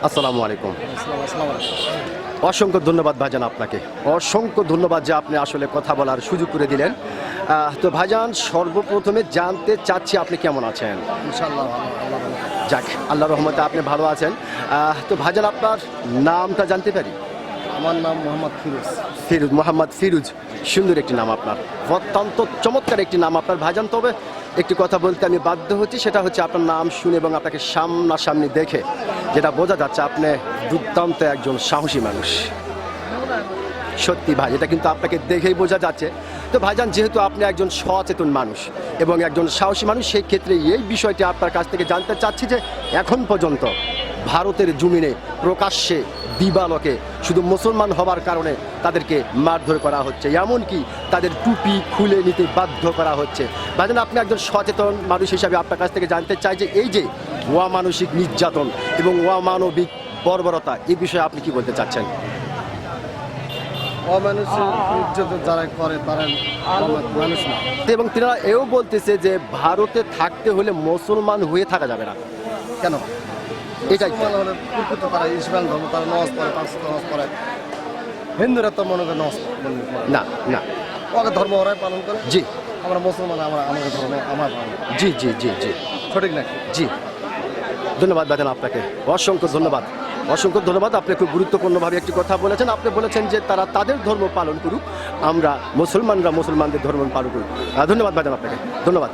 আসসালামু আলাইকুম। অসংখ্য ধন্যবাদ ভাইজান, আপনাকে অসংখ্য ধন্যবাদ যে আপনি আসলে কথা বলার সুযোগ করে দিলেন। তো ভাইজান, সর্বপ্রথমে জানতে চাচ্ছি আপনি কেমন আছেন? ইনশাআল্লাহ আল্লাহ ভালো। যাক, আল্লাহ রহমতে আপনি ভালো আছেন। তো ভাইজান, আপনার নামটা জানতে পারি? আমার নাম মোহাম্মদ ফিরোজ। ফিরোজ, মোহাম্মদ ফিরোজ, সুন্দর একটি নাম আপনার, অত্যন্ত চমৎকার একটি নাম আপনার ভাইজান। তবে একটি কথা বলতে আমি বাধ্য হচ্ছি, সেটা হচ্ছে আপনার নাম শুনে এবং আপনাকে সামনাসামনি দেখে যেটা বোঝা যাচ্ছে আপনি দুর্দান্ত একজন সাহসী মানুষ। সত্যি ভাই, এটা কিন্তু আপনাকে দেখেই বোঝা যাচ্ছে। তো ভাইজান, যেহেতু আপনি একজন সচেতন মানুষ এবং একজন সাহসী মানুষ, সেই ক্ষেত্রে এই বিষয়টি আপনার কাছ থেকে জানতে চাচ্ছি যে এখন পর্যন্ত ভারতের জমিনে প্রকাশ্যে দিবালোকে শুধু মুসলমান হবার কারণে তাদেরকে মারধর করা হচ্ছে, এমনকি তাদের টুপি খুলে নিতে বাধ্য করা হচ্ছে। ভাইজান, আপনি একজন সচেতন মানুষ হিসাবে আপনার কাছ থেকে জানতে চাই যে এই যে অমানসিক নির্যাতন এবং অমানবিক বর্বরতা, এই বিষয়ে আপনি কি বলতে চাচ্ছেন? অমানুষের নির্যাতন যারা করে তারা মানুষ না। এবং তারা এও বলতেছে যে ভারতে থাকতে হলে মুসলমান হয়ে থাকা যাবে না। কেন? এটাই তো। মুসলমান হলে প্রকৃত তারা ইসলাম ধর্ম, তারা নামাজ পড়ে, পাঁচ ওয়াক্ত নামাজ পড়ে। হিন্দুরা তো মনে করে নামাজ পড়ে না না, ওদের ধর্ম ওরাই পালন করে। জি আমরা মুসলমান, আমাদের ধর্ম আমার ধর্ম। জি জি জি জি সঠিক নাকি? জি, ধন্যবাদ ভাইজান, আপনাকে অসংখ্য ধন্যবাদ। অসংখ্য ধন্যবাদ। আপনি খুব গুরুত্বপূর্ণভাবে একটি কথা বলেছেন। আপনি বলেছেন যে তারা তাদের ধর্ম পালন করুক, আমরা মুসলমানরা মুসলমানদের ধর্ম পালন করুক। ধন্যবাদ ভাইজান, আপনাকে ধন্যবাদ।